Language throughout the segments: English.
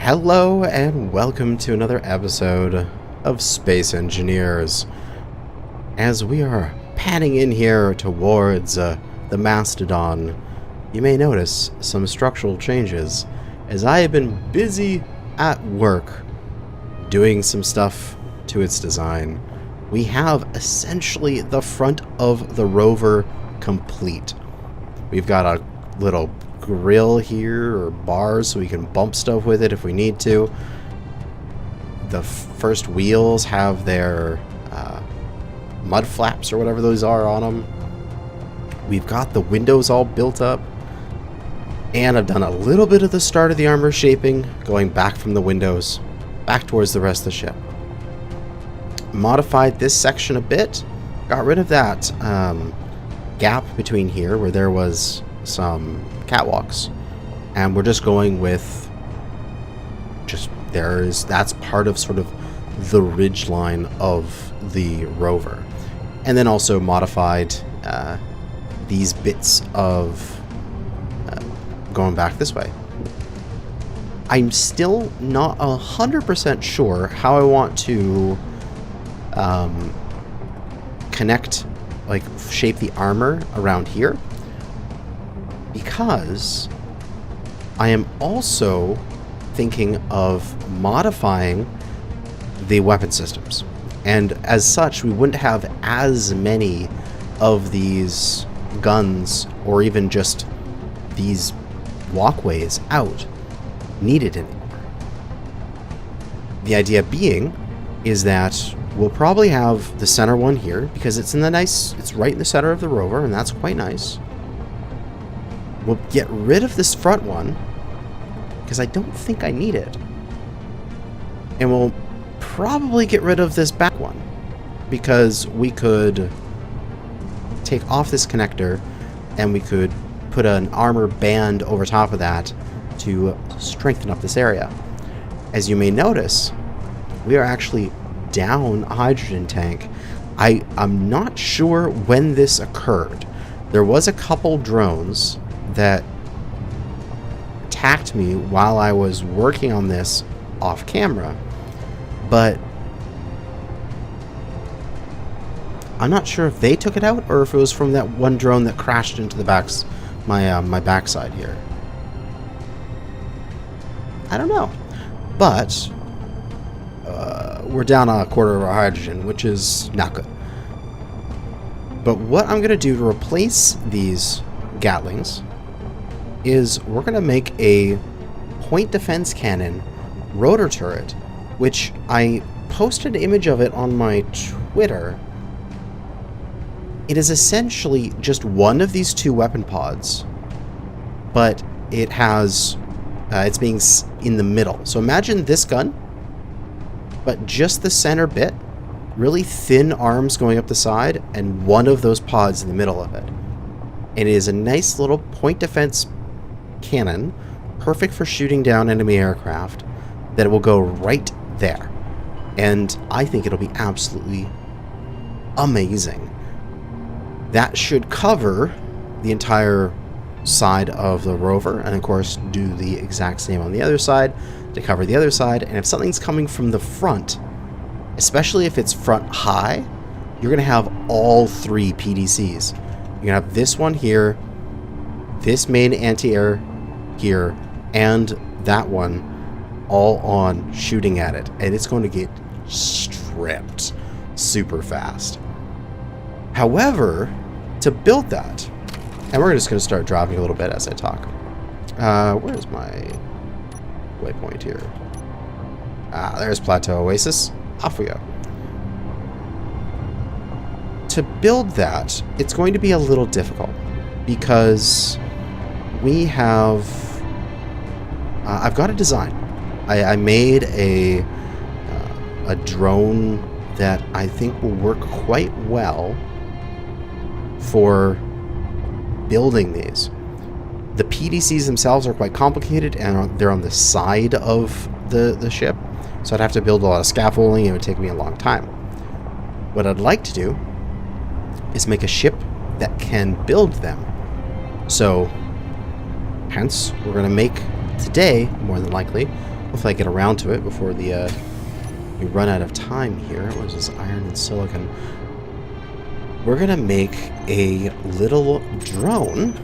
Hello and welcome to another episode of Space Engineers. As we are panning in here towards the Mastodon, you may notice some structural changes as I have been busy at work doing some stuff to its design. We have essentially the front of the Rover complete. We've got a little grill here, or bars, so we can bump stuff with it if we need to. The first wheels have their mud flaps, or whatever those are, on them. We've got the windows all built up. And I've done a little bit of the start of the armor shaping, going back from the windows, back towards the rest of the ship. Modified this section a bit. Got rid of that gap between here where there was some catwalks, and we're just going with that's part of sort of the ridge line of the Rover. And then also modified these bits of going back this way. I'm still not 100% sure how I want to connect, like shape the armor around here, because I am also thinking of modifying the weapon systems. And as such, we wouldn't have as many of these guns, or even just these walkways out, needed anymore. The idea being is that we'll probably have the center one here, because it's right in the center of the Rover, and that's quite nice. We'll get rid of this front one, because I don't think I need it. And we'll probably get rid of this back one, because we could take off this connector, and we could put an armor band over top of that to strengthen up this area. As you may notice, we are actually down a hydrogen tank. I'm not sure when this occurred. There was a couple drones that attacked me while I was working on this off camera, but I'm not sure if they took it out or if it was from that one drone that crashed into the my backside here. I don't know, but we're down a quarter of our hydrogen, which is not good. But what I'm going to do to replace these Gatlings is we're going to make a point defense cannon rotor turret, which I posted an image of it on my Twitter. It is essentially just one of these two weapon pods, but it has it's being in the middle. So imagine this gun, but just the center bit, really thin arms going up the side, and one of those pods in the middle of it. And it is a nice little point defense cannon, perfect for shooting down enemy aircraft, that it will go right there. And I think it'll be absolutely amazing. That should cover the entire side of the Rover, and of course do the exact same on the other side to cover the other side. And if something's coming from the front, especially if it's front high, you're going to have all three PDCs. You're going to have this one here, this main anti-air here, and that one all on shooting at it. And it's going to get stripped super fast. However, to build that, and we're just going to start dropping a little bit as I talk. Where's my waypoint here? There's Plateau Oasis. Off we go. To build that, it's going to be a little difficult, because we have I've got a design. I made a drone that I think will work quite well for building these. The PDCs themselves are quite complicated, and they're on the side of the ship, so I'd have to build a lot of scaffolding, and it would take me a long time. What I'd like to do is make a ship that can build them. So hence we're going to make today, more than likely, Hopefully I get around to it before we run out of time here. What is this? Iron and silicon. We're going to make a little drone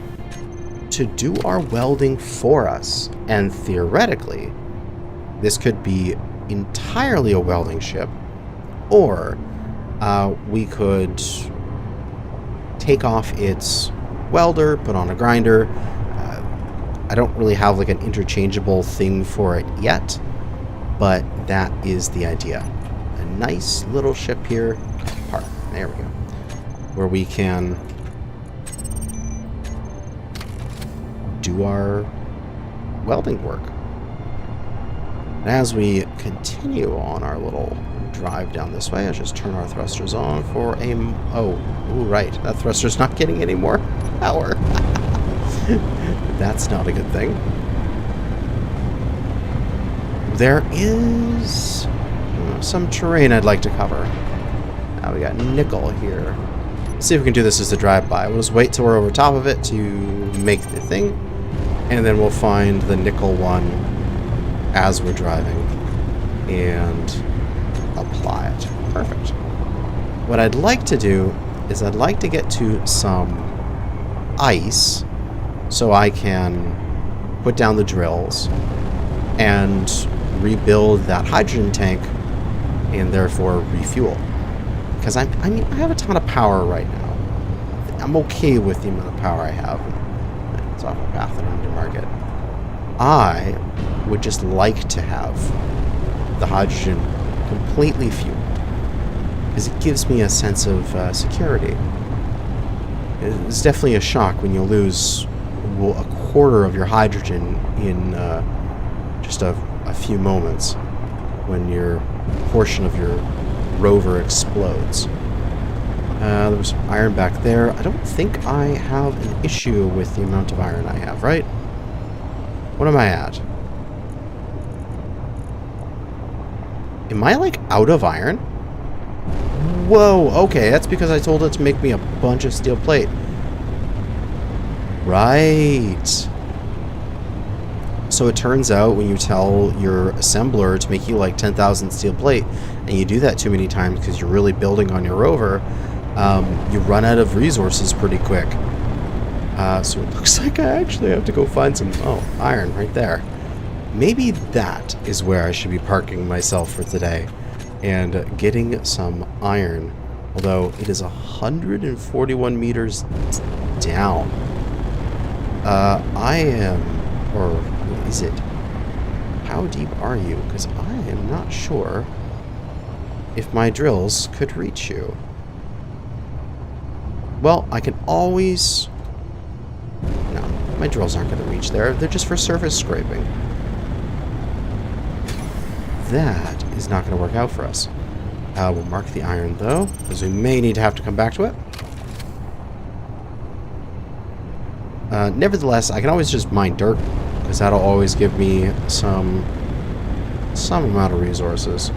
to do our welding for us. And theoretically, this could be entirely a welding ship, or we could take off its welder, put on a grinder. I don't really have like an interchangeable thing for it yet, but that is the idea. A nice little ship here. Park. There we go. Where we can do our welding work. And as we continue on our little drive down this way, let's just turn our thrusters on for a... Oh, right. That thruster's not getting any more power. That's not a good thing. There is some terrain I'd like to cover. Now we got nickel here. Let's see if we can do this as a drive-by. We'll just wait till we're over top of it to make the thing, and then we'll find the nickel one as we're driving and apply it. Perfect. What I'd like to do is I'd like to get to some ice so I can put down the drills and rebuild that hydrogen tank and therefore refuel. Because I mean, I have a ton of power right now. I'm okay with the amount of power I have. It's off a path that I'm to market. I would just like to have the hydrogen completely fueled, because it gives me a sense of security. It's definitely a shock when you lose a quarter of your hydrogen in just a few moments when your portion of your Rover explodes. There was some iron back there. I don't think I have an issue with the amount of iron I have, right? What am I at? Am I, like, out of iron? Whoa, okay, that's because I told it to make me a bunch of steel plate. Right. So it turns out when you tell your assembler to make you, like, 10,000 steel plate, and you do that too many times because you're really building on your Rover, you run out of resources pretty quick. So it looks like I actually have to go find some... Oh, iron right there. Maybe that is where I should be parking myself for today and getting some iron. Although it is 141 meters down. I am... Or is it? How deep are you? Because I am not sure if my drills could reach you. Well, I can always... No, my drills aren't going to reach there. They're just for surface scraping. That is not going to work out for us. We'll mark the iron, though, because we may need to have to come back to it. Nevertheless, I can always just mine dirt, because that'll always give me some amount of resources.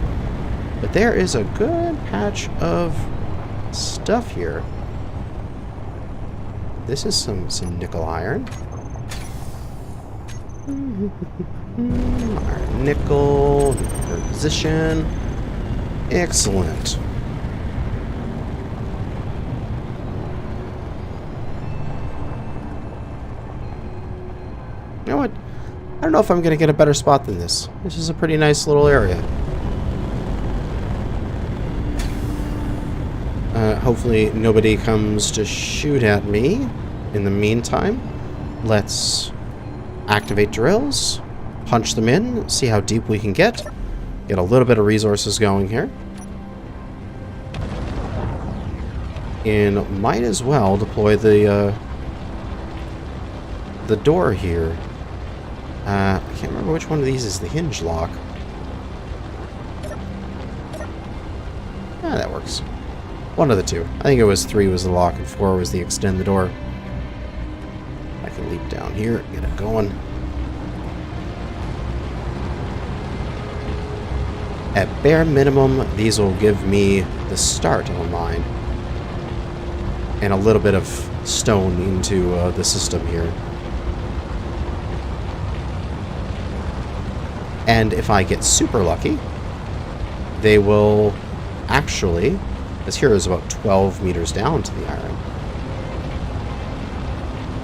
But there is a good patch of stuff here. This is some nickel iron. Iron nickel, position. Excellent. You know what? I don't know if I'm going to get a better spot than this. This is a pretty nice little area. Hopefully nobody comes to shoot at me. In the meantime, let's activate drills, punch them in, see how deep we can get a little bit of resources going here. And might as well deploy the door here. I can't remember which one of these is the hinge lock. Ah, that works. One of the two. I think it was 3 was the lock and 4 was the extend the door. I can leap down here, get it going. At bare minimum, these will give me the start of a mine. And a little bit of stone into the system here. And if I get super lucky, they will actually, as here is about 12 meters down to the iron.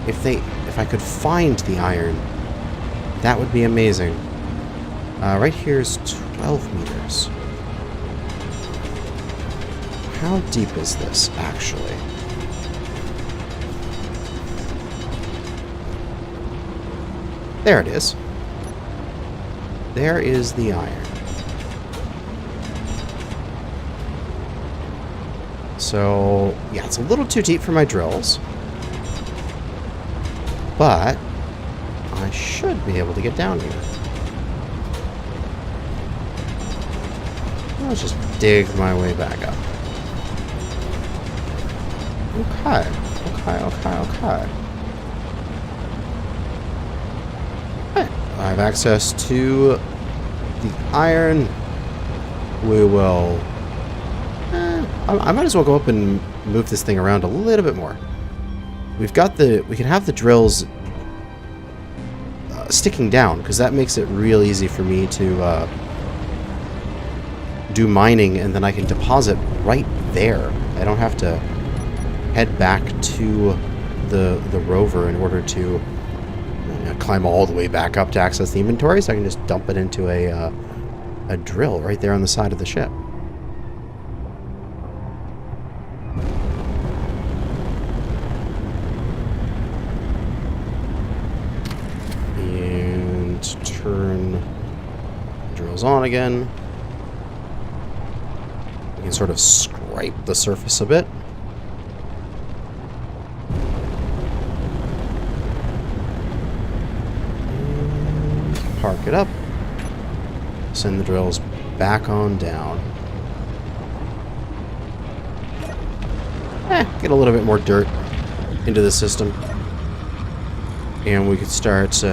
If I could find the iron, that would be amazing. Right here is 12 meters. How deep is this, actually? There it is. There is the iron. So, yeah, it's a little too deep for my drills. But I should be able to get down here. Let's just dig my way back up. Okay. Okay. I have access to the iron. We will... I might as well go up and move this thing around a little bit more. We can have the drills sticking down, because that makes it real easy for me to do mining, and then I can deposit right there. I don't have to head back to the Rover in order to climb all the way back up to access the inventory, so I can just dump it into a drill right there on the side of the ship. And turn drills on again. We can sort of scrape the surface a bit. Park it up, send the drills back on down. Get a little bit more dirt into the system, and we could start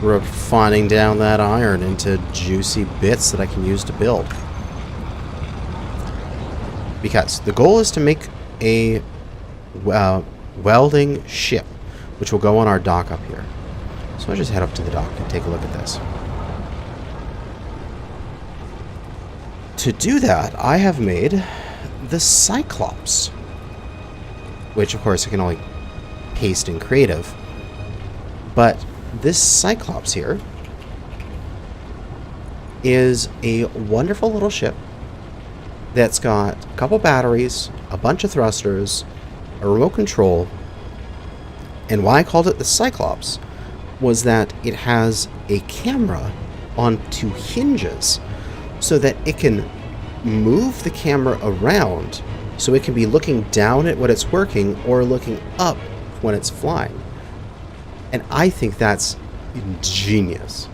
refining down that iron into juicy bits that I can use to build. Because the goal is to make a welding ship, which will go on our dock up here. So I'll just head up to the dock and take a look at this. To do that, I have made the Cyclops, which of course I can only paste in creative. But this Cyclops here is a wonderful little ship that's got a couple batteries, a bunch of thrusters, a remote control, and why I called it the Cyclops was that it has a camera on two hinges so that it can move the camera around, so it can be looking down at what it's working or looking up when it's flying. And I think that's genius.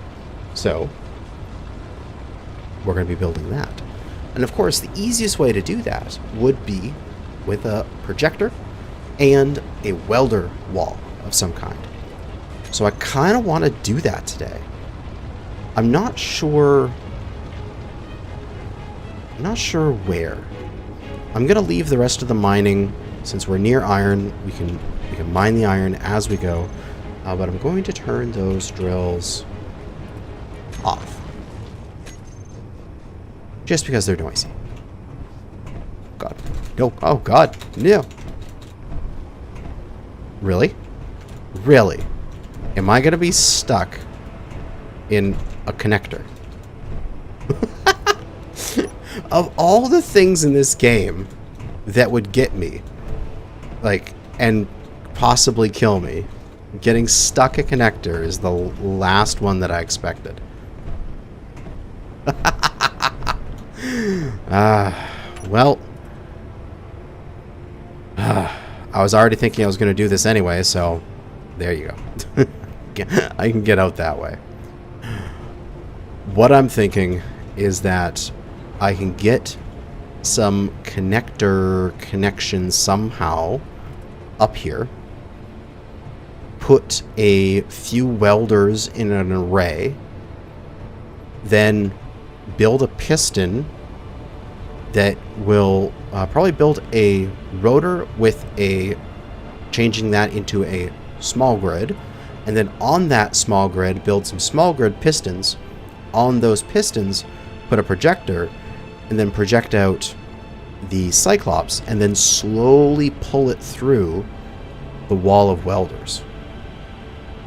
So we're going to be building that. And of course, the easiest way to do that would be with a projector and a welder wall of some kind. So I kind of want to do that today. I'm not sure where. I'm going to leave the rest of the mining, since we're near iron. We can mine the iron as we go. But I'm going to turn those drills off. Just because they're noisy. God. No. Oh, God. No. Really? Really? Am I going to be stuck in a connector? Of all the things in this game that would get me, like, and possibly kill me, getting stuck a connector is the last one that I expected. Well, I was already thinking I was going to do this anyway, so there you go. I can get out that way. What I'm thinking is that I can get some connector connection somehow up here, put a few welders in an array, then build a piston that will probably build a rotor with changing that into a small grid, And then on that small grid, build some small grid pistons. On those pistons, put a projector, and then project out the Cyclops, and then slowly pull it through the wall of welders.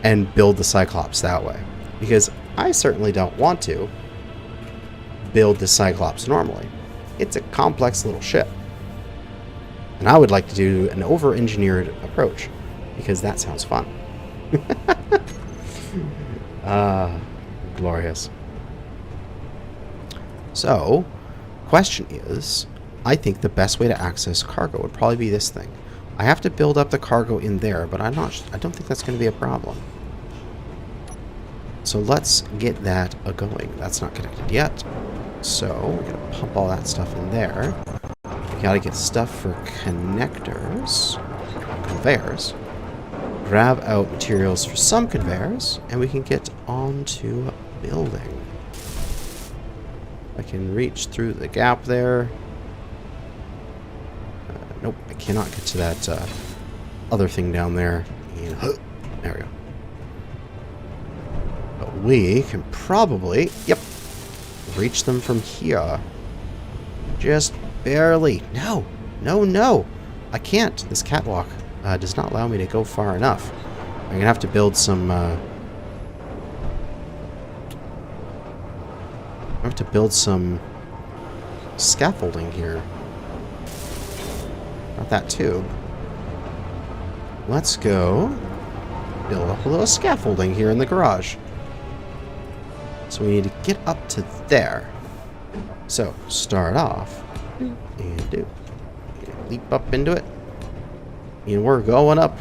And build the Cyclops that way. Because I certainly don't want to build the Cyclops normally. It's a complex little ship. And I would like to do an over-engineered approach, because that sounds fun. Glorious. So, question is, I think the best way to access cargo would probably be this thing. I have to build up the cargo in there, but I don't think that's going to be a problem. So let's get that going. That's not connected yet. So we're going to pump all that stuff in there. We got to get stuff for connectors, conveyors. Grab out materials for some conveyors, and we can get onto building. I can reach through the gap there. Nope, I cannot get to that other thing down there. There we go. But we can probably, yep, reach them from here. Just barely. No, no, no. I can't. This catwalk does not allow me to go far enough. I'm going to have to build some... I have to build some scaffolding here. Not that tube. Let's go build up a little scaffolding here in the garage. So we need to get up to there. So, start off. And do. Leap up into it. And we're going up.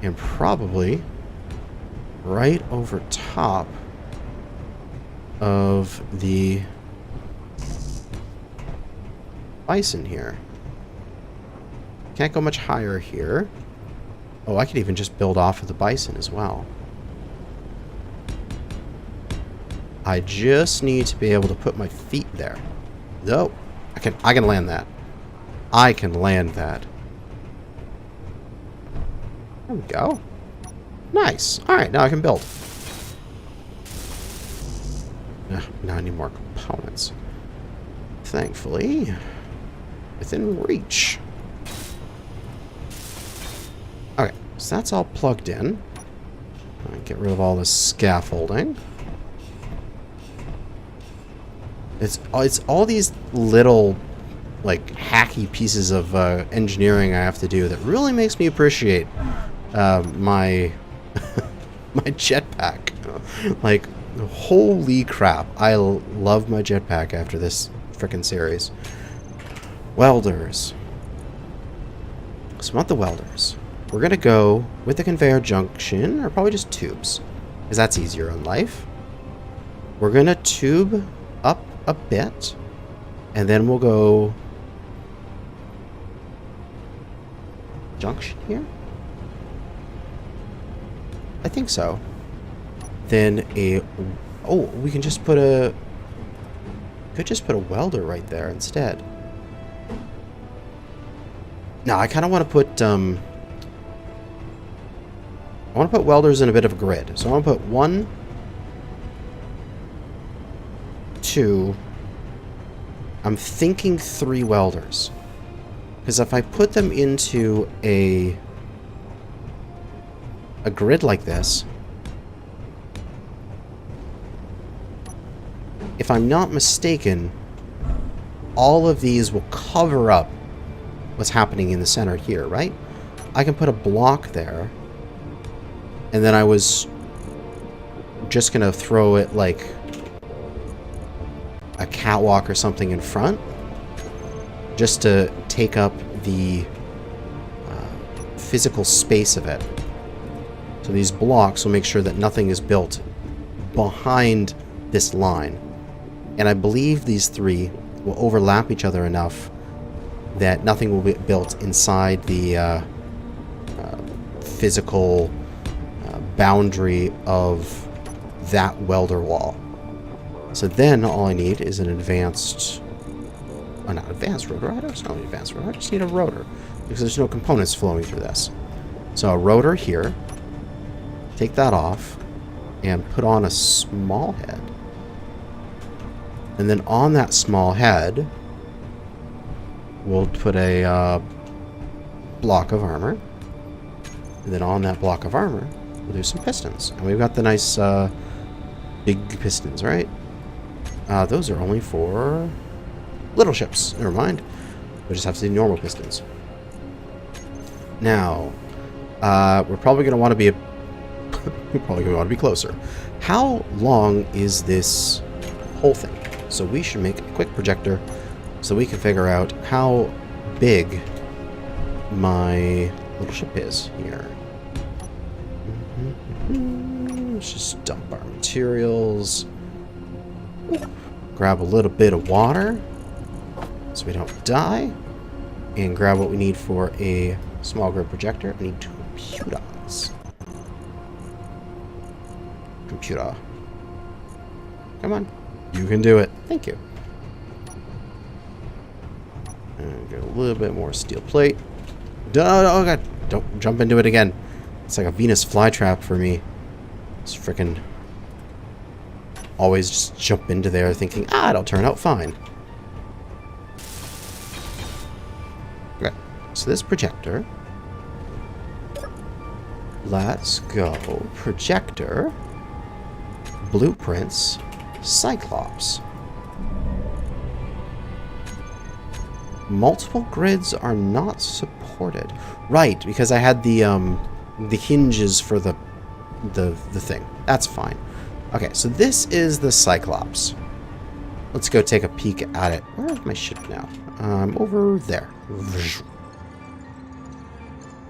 And probably right over top of the bison here. Can't go much higher here. Oh, I could even just build off of the bison as well. I just need to be able to put my feet there. No, I can land that. I can land that. There we go. Nice. All right, now I can build. Now I need more components. Thankfully, within reach. Okay, so that's all plugged in. Get rid of all this scaffolding. It's all these little, like, hacky pieces of engineering I have to do that really makes me appreciate my my jetpack. Like, holy crap! I love my jetpack after this frickin' series. Welders. So, want the welders. We're gonna go with the conveyor junction, or probably just tubes, because that's easier in life. We're gonna tube up a bit, and then we'll go junction here. I think so. Then we can just put a welder right there instead. Now I kind of want to put I want to put welders in a bit of a grid. So I want to put 1, 2. I'm thinking 3 welders. Because if I put them into a grid like this, if I'm not mistaken, all of these will cover up what's happening in the center here, right? I can put a block there, and then I was just gonna throw it like a catwalk or something in front, just to take up the physical space of it. So these blocks will make sure that nothing is built behind this line. And I believe these 3 will overlap each other enough that nothing will be built inside the physical boundary of that welder wall. So then all I need is an advanced... Oh, not advanced rotor. I don't need an advanced rotor. I just need a rotor, because there's no components flowing through this. So a rotor here. take that off and put on a small head. And then on that small head, we'll put a block of armor. And then on that block of armor, we'll do some pistons. And we've got the nice big pistons, right? Those are only for little ships. Never mind. We just have to do normal pistons. Now, we're probably going to want to be we're probably going to want to be closer. How long is this whole thing? So we should make a quick projector so we can figure out how big my little ship is here. Let's just dump our materials. Grab a little bit of water so we don't die. And grab what we need for a small grid projector. I need 2 computers. Computer. Come on. You can do it. Thank you. And get a little bit more steel plate. Oh god. Don't jump into it again. It's like a Venus flytrap for me. It's freaking always just jump into there thinking, it'll turn out fine. Okay. So this projector. Let's go. Projector. Blueprints. Cyclops. Multiple grids are not supported. Right, because I had the hinges for the thing. That's fine. Okay, so this is the Cyclops. Let's go take a peek at it. Where's my ship now? Over there.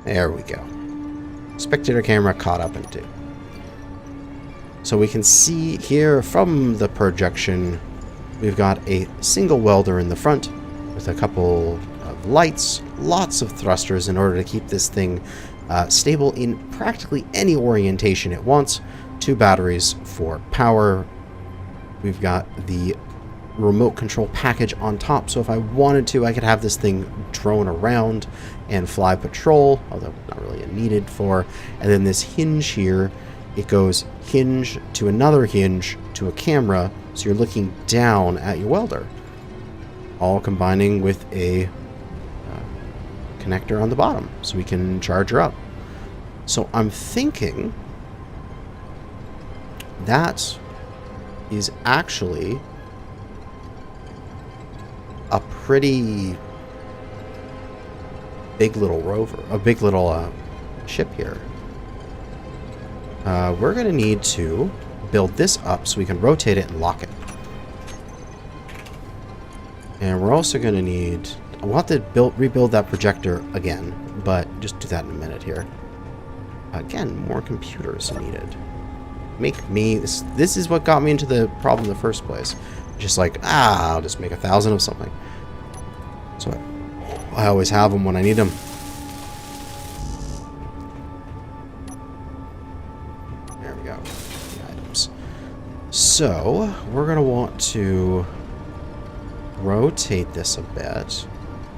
There we go. Spectator camera caught up into. So we can see here from the projection, we've got a single welder in the front with a couple of lights, lots of thrusters in order to keep this thing stable in practically any orientation it wants. 2 batteries for power. We've got the remote control package on top, so if I wanted to, I could have this thing drone around and fly patrol, although not really needed for. And then this hinge here, it goes hinge to another hinge to a camera, so you're looking down at your welder, all combining with a connector on the bottom, so we can charge her up. So I'm thinking that is actually a pretty big little rover, a big little ship here. We're going to need to build this up so we can rotate it and lock it. And we're also going to need... We'll have to rebuild that projector again, but just do that in a minute here. Again, more computers needed. Make me... This is what got me into the problem in the first place. Just like, I'll just make 1,000 of something. So I always have them when I need them. There we go. The items. So, we're going to want to rotate this a bit.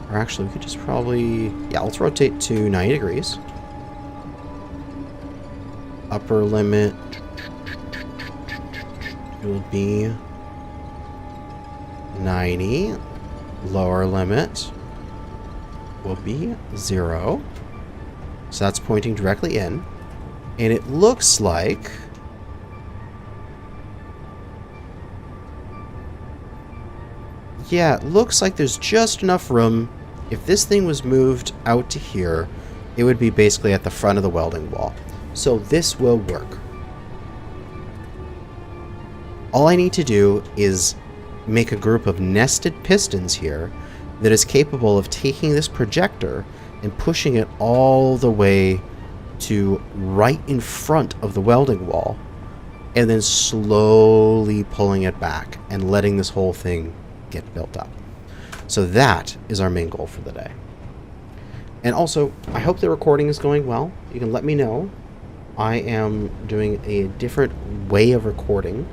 Or actually, we could just probably... Yeah, let's rotate to 90 degrees. Upper limit will be 90. Lower limit will be 0. So that's pointing directly in. And it looks like... Yeah, it looks like there's just enough room. If this thing was moved out to here, it would be basically at the front of the welding wall. So this will work. All I need to do is make a group of nested pistons here that is capable of taking this projector and pushing it all the way to right in front of the welding wall, and then slowly pulling it back and letting this whole thing get built up. So that is our main goal for the day. And also, I hope the recording is going well. You can let me know. I am doing a different way of recording,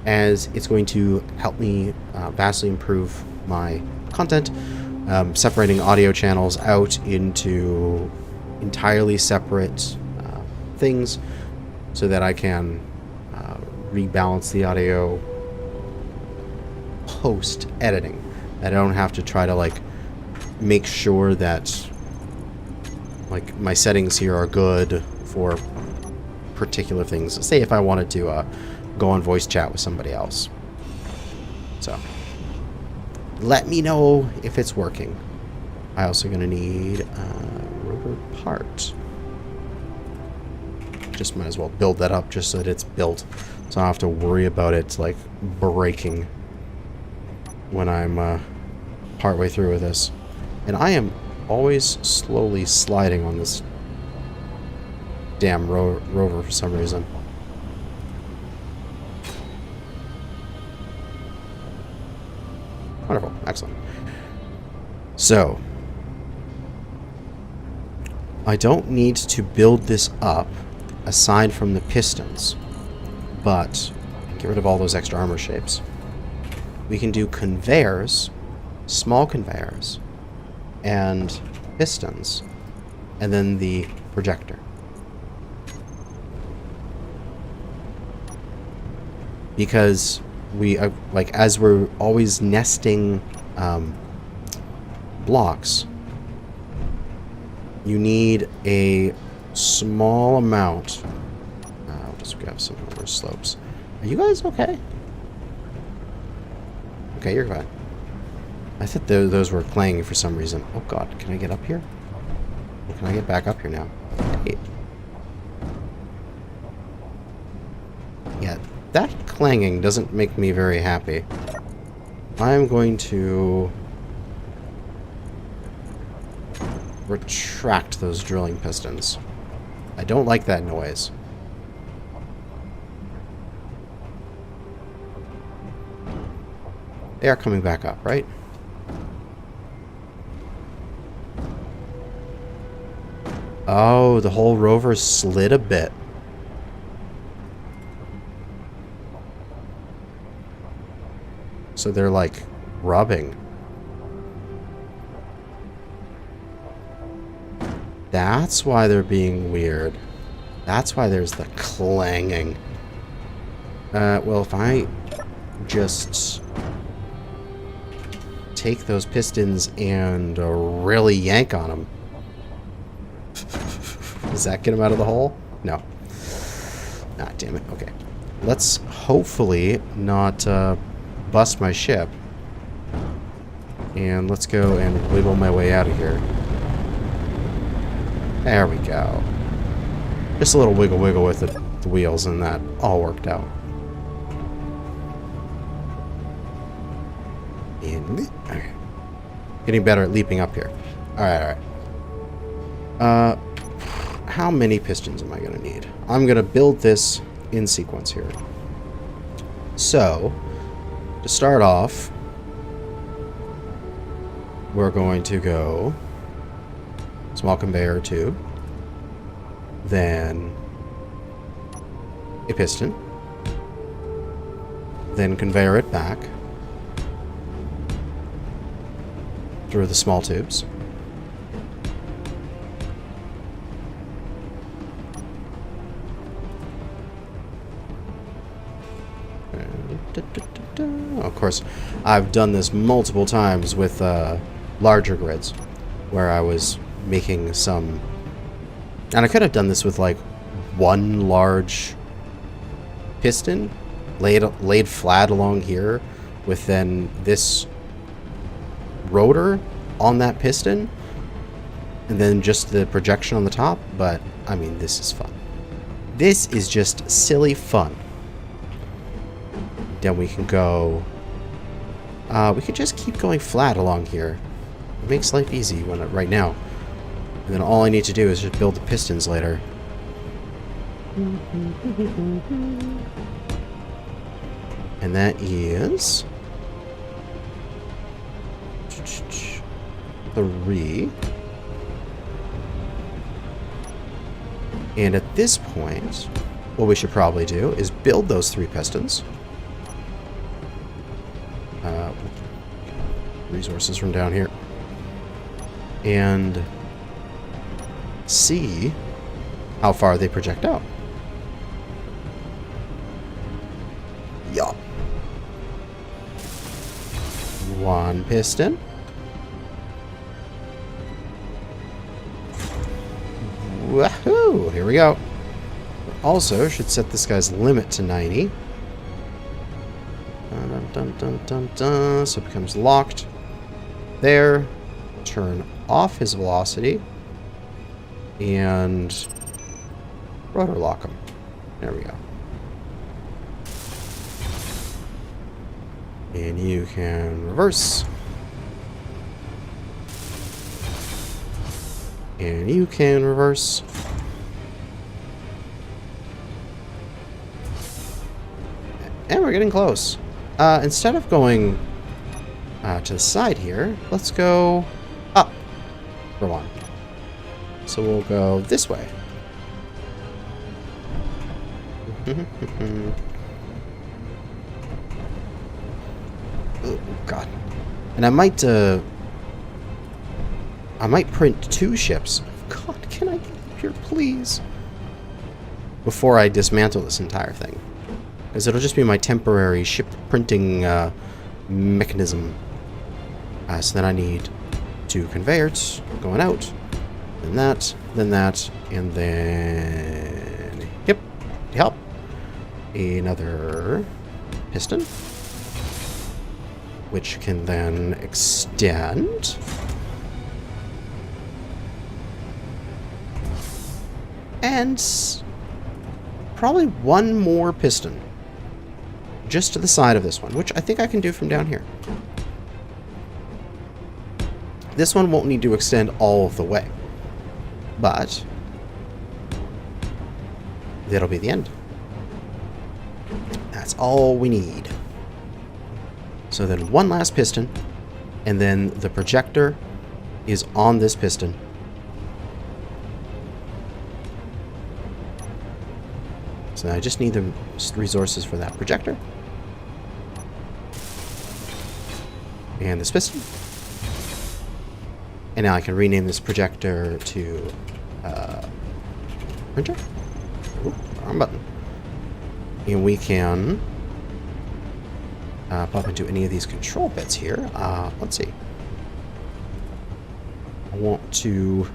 as it's going to help me vastly improve my content, separating audio channels out into entirely separate things, so that I can rebalance the audio post editing. I don't have to try to like make sure that like my settings here are good for particular things. Say if I wanted to go on voice chat with somebody else. So let me know if it's working. I also gonna need a Rover part. Just might as well build that up just so that it's built, so I don't have to worry about it like breaking when I'm partway through with this. And I am always slowly sliding on this damn Rover for some reason. Wonderful. Excellent. So, I don't need to build this up aside from the pistons, but get rid of all those extra armor shapes. We can do conveyors, small conveyors, and pistons, and then the projector. Because we like, as we're always nesting blocks, you need a small amount. I'll just grab some more slopes. Are you guys okay? Okay, you're fine. I thought those were clanging for some reason. Oh god, can I get up here? Or can I get back up here now? Hey. Yeah, that clanging doesn't make me very happy. I'm going to retract those drilling pistons. I don't like that noise. They are coming back up, right? Oh, the whole Rover slid a bit. So they're like rubbing. That's why they're being weird. That's why there's the clanging. Well, if I just take those pistons and really yank on them. Does that get them out of the hole? No. Ah, damn it. Okay. Let's hopefully not bust my ship. And let's go and wiggle my way out of here. There we go. Just a little wiggle wiggle with the wheels, and that all worked out. And okay. Getting better at leaping up here. Alright, alright. How many pistons am I going to need? I'm going to build this in sequence here. So, to start off, we're going to go small conveyor tube, then a piston, then conveyor it back through the small tubes, of course, I've done this multiple times with larger grids, where I was making some, and I could have done this with like one large piston laid flat along here, with then this rotor on that piston, and then just the projection on the top. But I mean, this is fun. This is just silly fun. Then we can go, we could just keep going flat along here. It makes life easy right now. And then all I need to do is just build the pistons later. And that is 3. And at this point, what we should probably do is build those 3 pistons. Resources from down here. And see how far they project out. Yup. One piston. Woohoo! Here we go. Also, should set this guy's limit to 90. Dun, dun, dun, dun, dun. So it becomes locked. There. Turn off his velocity. And rotor lock him. There we go. And you can reverse. And you can reverse. And we're getting close. Instead of going to the side here, let's go up for one. So we'll go this way. Oh, God. And I might print 2 ships. God, can I get up here, please? Before I dismantle this entire thing. Because it'll just be my temporary ship printing mechanism. So then I need 2 conveyors going out. Then that, and then... Yep. Another piston. Which can then extend. And probably 1 more piston. Just to the side of this one, which I think I can do from down here. This one won't need to extend all of the way. But that'll be the end. That's all we need. So then 1 last piston, and then the projector is on this piston. So I just need the resources for that projector. And this piston. And now I can rename this projector to printer. Ooh, wrong button. And we can pop into any of these control bits here. Let's see. I want to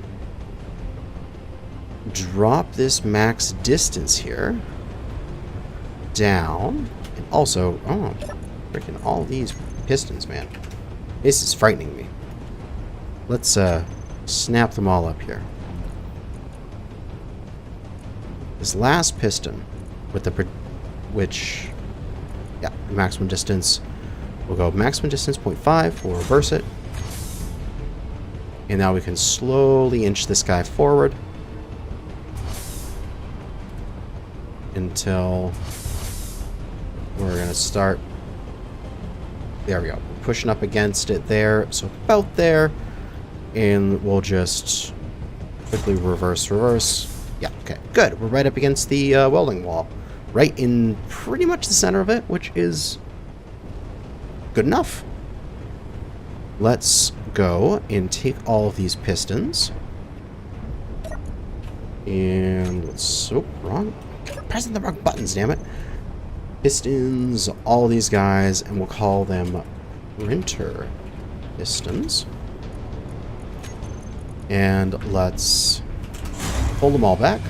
drop this max distance here down. And also, oh, freaking all these pistons, man. This is frightening me. Let's snap them all up here. This last piston with the maximum distance. We'll go maximum distance 0.5. We'll reverse it. And now we can slowly inch this guy forward until we're going to start. There we go. Pushing up against it there. So about there. And we'll just quickly reverse. Yeah, okay, good. We're right up against the welding wall. Right in pretty much the center of it, which is good enough. Let's go and take all of these pistons. And let's... Oh, wrong. I'm pressing the wrong buttons, damn it. Pistons, all these guys, and we'll call them printer pistons. And let's pull them all back.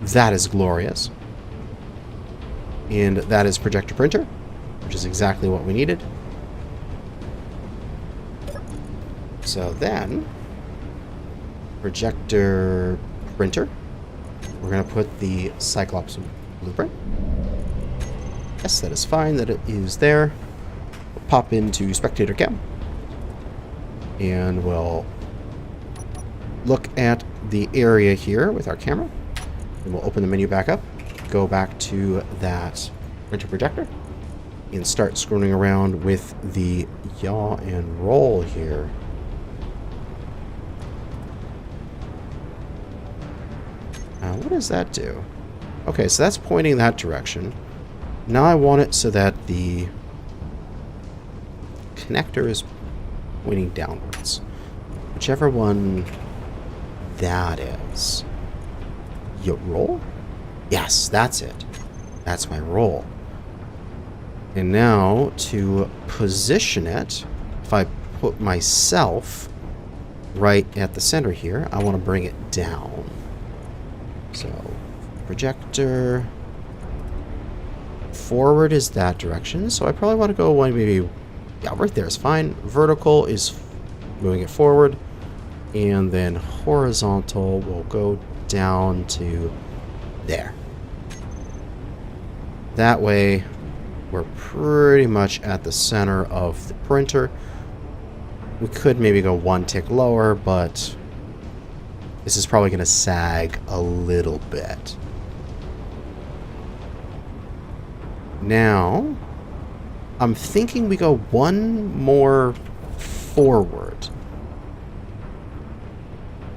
That is glorious. And that is projector printer, which is exactly what we needed. So then, projector printer. We're going to put the Cyclops blueprint. Yes, that is fine that it is there. We'll pop into spectator cam. And we'll look at the area here with our camera. And we'll open the menu back up. Go back to that printer projector. And start scrolling around with the yaw and roll here. What does that do? Okay, so that's pointing in that direction. Now I want it so that the connector is pointing downwards. Whichever one that is. You roll? Yes, that's it. That's my roll. And now to position it, if I put myself right at the center here, I want to bring it down. So, projector. Forward is that direction, so I probably want to go one maybe, yeah, right there is fine. Vertical is moving it forward, and then horizontal will go down to there. That way, we're pretty much at the center of the printer. We could maybe go one tick lower, but this is probably going to sag a little bit. Now, I'm thinking we go one more forward,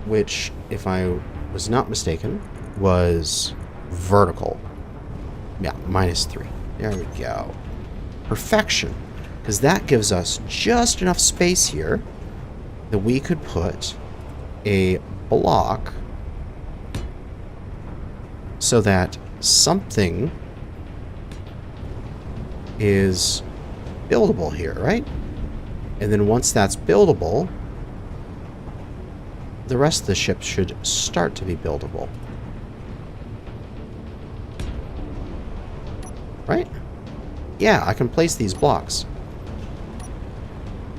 which, if I was not mistaken, was vertical. Yeah, -3. There we go. Perfection. Because that gives us just enough space here that we could put a block so that something is buildable here, right? And then once that's buildable, the rest of the ship should start to be buildable. Right? Yeah, I can place these blocks.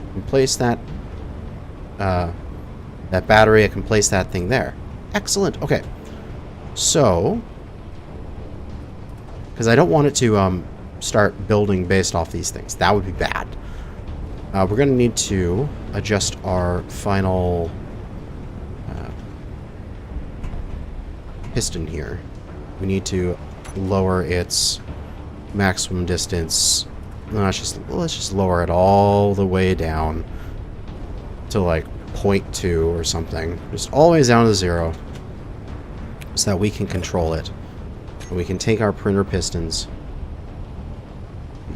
I can place that that battery, I can place that thing there. Excellent. Okay. So, because I don't want it to start building based off these things. That would be bad. We're going to need to adjust our final piston here. We need to lower its maximum distance. No, let's just lower it all the way down to like 0.2 or something. Just always down to 0 so that we can control it. And we can take our printer pistons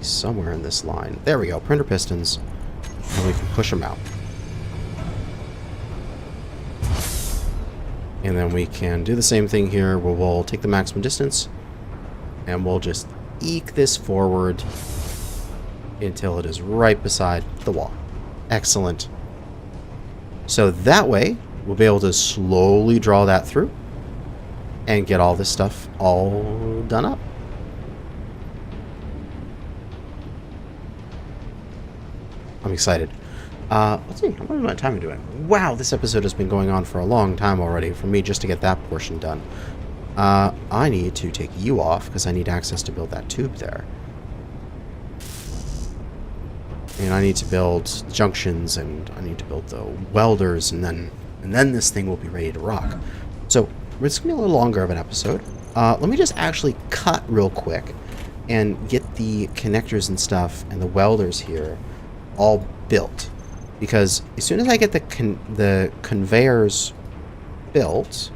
somewhere in this line. There we go, printer pistons, and we can push them out. And then we can do the same thing here where we'll take the maximum distance and we'll just eke this forward until it is right beside the wall. Excellent. So that way we'll be able to slowly draw that through and get all this stuff all done up. I'm excited. Let's see, how much time am I doing? Wow, this episode has been going on for a long time already for me just to get that portion done. I need to take you off because I need access to build that tube there. And I need to build junctions, and I need to build the welders, and then this thing will be ready to rock. So it's going to be a little longer of an episode. Let me just actually cut real quick and get the connectors and stuff and the welders here all built, because as soon as I get the conveyors built,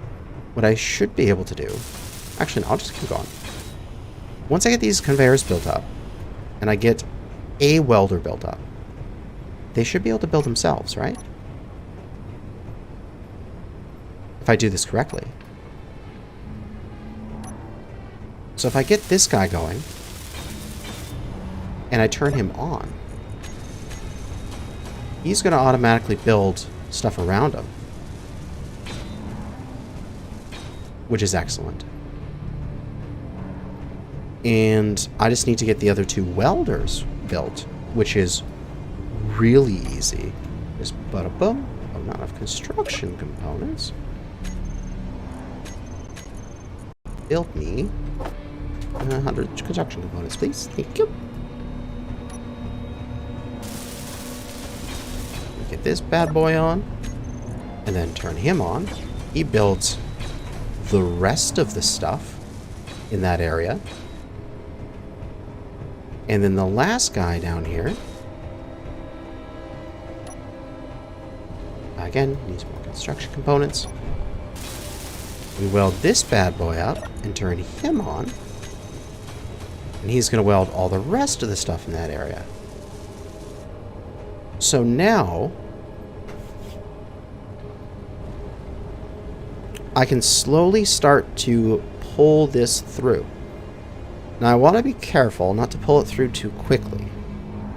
what I should be able to do, actually no, I'll just keep going. Once I get these conveyors built up and I get a welder built up, they should be able to build themselves, right? If I do this correctly. So if I get this guy going and I turn him on, he's going to automatically build stuff around him, which is excellent. And I just need to get the other two welders built, which is really easy. Just bada-boom. Oh, not enough construction components. Build me 100 construction components, please. Thank you. Get this bad boy on, and then turn him on. He builds the rest of the stuff in that area. And then the last guy down here, again, needs more construction components. We weld this bad boy up and turn him on. And he's going to weld all the rest of the stuff in that area. So now I can slowly start to pull this through. Now I want to be careful not to pull it through too quickly.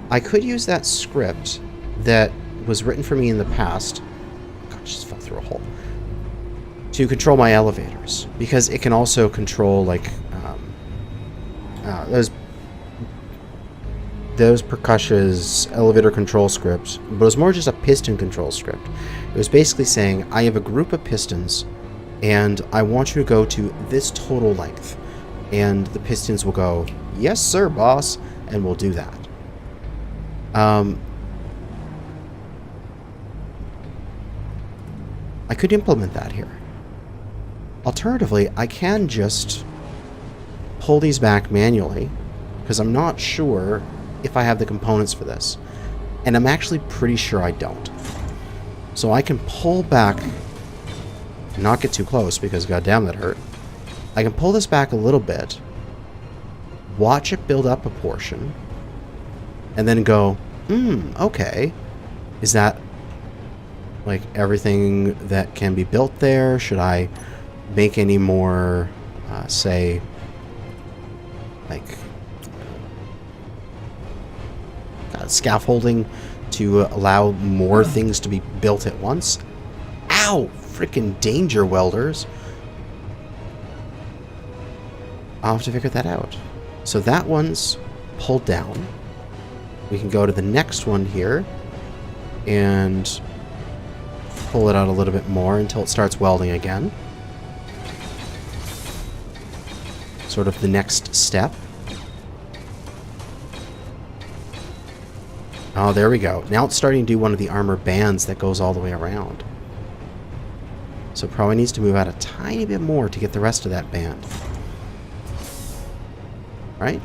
I could use that script that was written for me in the past. God, just fell through a hole. To control my elevators, because it can also control like those Percussia's elevator control script, but it was more just a piston control script. It was basically saying, I have a group of pistons, and I want you to go to this total length. And the pistons will go, yes sir, boss, and we'll do that. I could implement that here. Alternatively, I can just pull these back manually, because I'm not sure if I have the components for this. And I'm actually pretty sure I don't. So I can pull back, not get too close, because goddamn that hurt. I can pull this back a little bit, watch it build up a portion, and then go, okay. Is that like everything that can be built there? Should I make any more, say, like scaffolding to allow more things to be built at once? Ow! Freaking danger welders. I'll have to figure that out. So that one's pulled down. We can go to the next one here and pull it out a little bit more until it starts welding again. Sort of the next step. Oh, there we go. Now it's starting to do one of the armor bands that goes all the way around. So it probably needs to move out a tiny bit more to get the rest of that band. Right?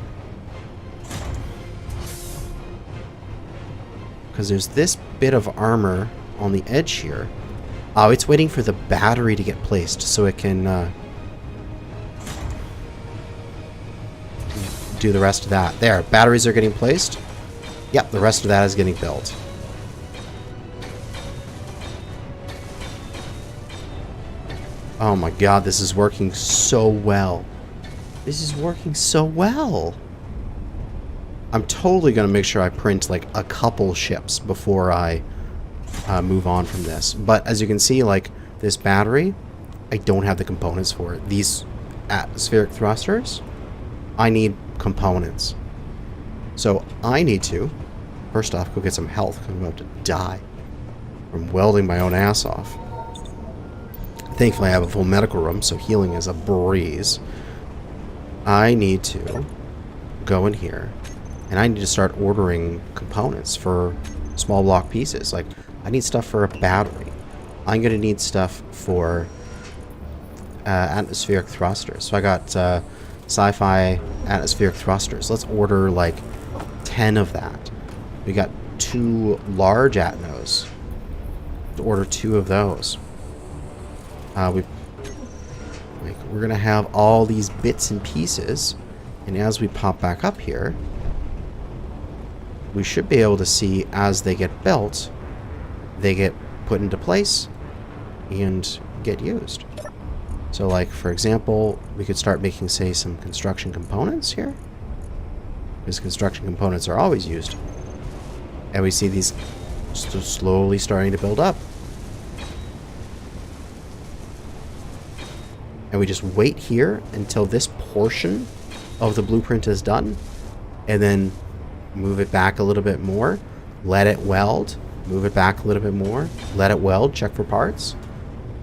Because there's this bit of armor on the edge here. Oh, it's waiting for the battery to get placed so it can do the rest of that. There, batteries are getting placed. Yep, the rest of that is getting built. Oh my god, this is working so well. This is working so well. I'm totally going to make sure I print like a couple ships before I move on from this. But as you can see, like this battery, I don't have the components for it. These atmospheric thrusters, I need components. So I need to, first off, go get some health because I'm about to die from welding my own ass off. Thankfully, I have a full medical room, so healing is a breeze. I need to go in here, and I need to start ordering components for small block pieces. Like, I need stuff for a battery. I'm going to need stuff for atmospheric thrusters. So I got sci-fi atmospheric thrusters. Let's order, like, 10 of that. We got 2 large atmos. To order 2 of those. We're going to have all these bits and pieces, and as we pop back up here, we should be able to see as they get built, they get put into place and get used. So like, for example, we could start making, say, some construction components here, because construction components are always used. And we see these slowly starting to build up. And we just wait here until this portion of the blueprint is done, and then move it back a little bit more, let it weld, move it back a little bit more, let it weld, check for parts,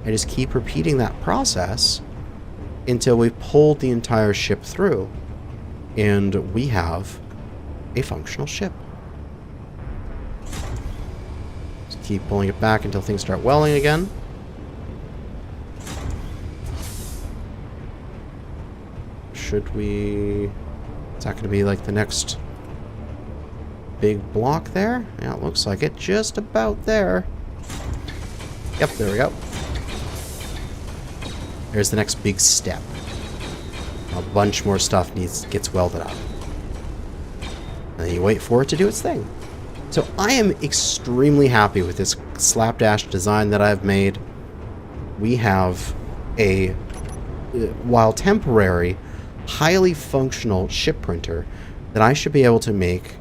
and just keep repeating that process until we've pulled the entire ship through and we have a functional ship. Just keep pulling it back until things start welding again. Should we... Is that going to be like the next big block there? Yeah, it looks like it. Just about there. Yep, there we go. There's the next big step. A bunch more stuff gets welded up. And then you wait for it to do its thing. So I am extremely happy with this slapdash design that I've made. We have a while temporary, highly functional ship printer that I should be able to make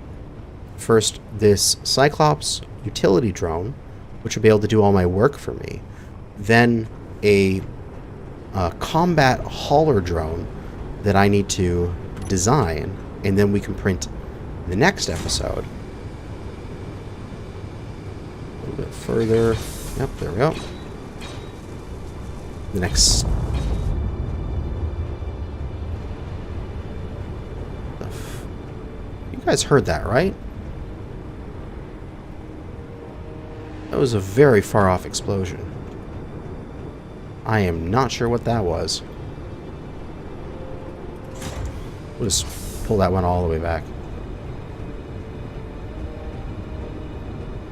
first this Cyclops utility drone, which will be able to do all my work for me, then a combat hauler drone that I need to design, and then we can print the next episode. A little bit further. Yep, there we go. The next... You guys heard that, right? That was a very far off explosion. I am not sure what that was. We'll just pull that one all the way back.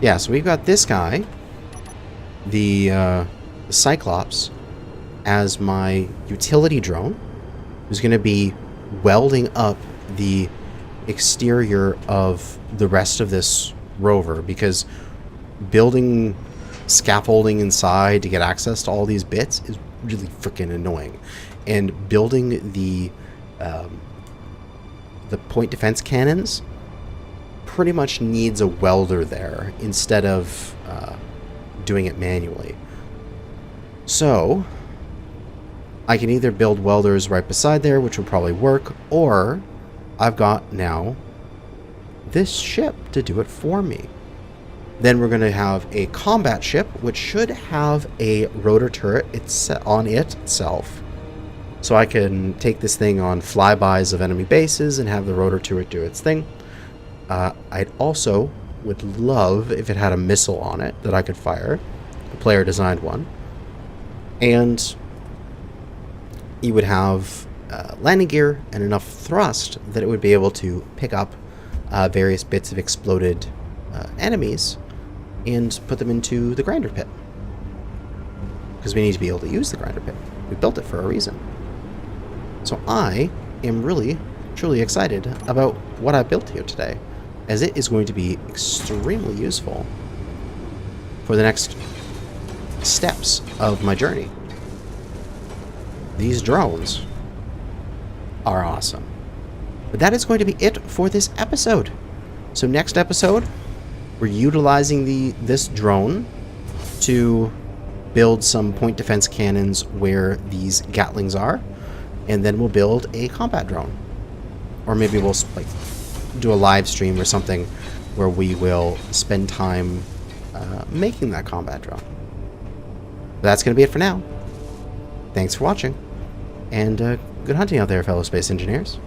Yeah, so we've got this guy, the Cyclops, as my utility drone, who's going to be welding up the exterior of the rest of this rover, because building scaffolding inside to get access to all these bits is really freaking annoying, and building the point defense cannons pretty much needs a welder there instead of doing it manually. So I can either build welders right beside there, which would probably work, or I've got now this ship to do it for me. Then we're going to have a combat ship, which should have a rotor turret on it itself. So I can take this thing on flybys of enemy bases and have the rotor turret do its thing. I'd also would love if it had a missile on it that I could fire. The player designed one. And you would have landing gear and enough thrust that it would be able to pick up various bits of exploded enemies and put them into the grinder pit. Because we need to be able to use the grinder pit. We built it for a reason. So I am really, truly excited about what I built here today, as it is going to be extremely useful for the next steps of my journey. These drones are awesome. But that is going to be it for this episode. So next episode, we're utilizing this drone to build some point defense cannons where these Gatlings are, and then we'll build a combat drone. Or maybe we'll like do a live stream or something where we will spend time making that combat drone. But that's going to be it for now. Thanks for watching, and good hunting out there, fellow space engineers.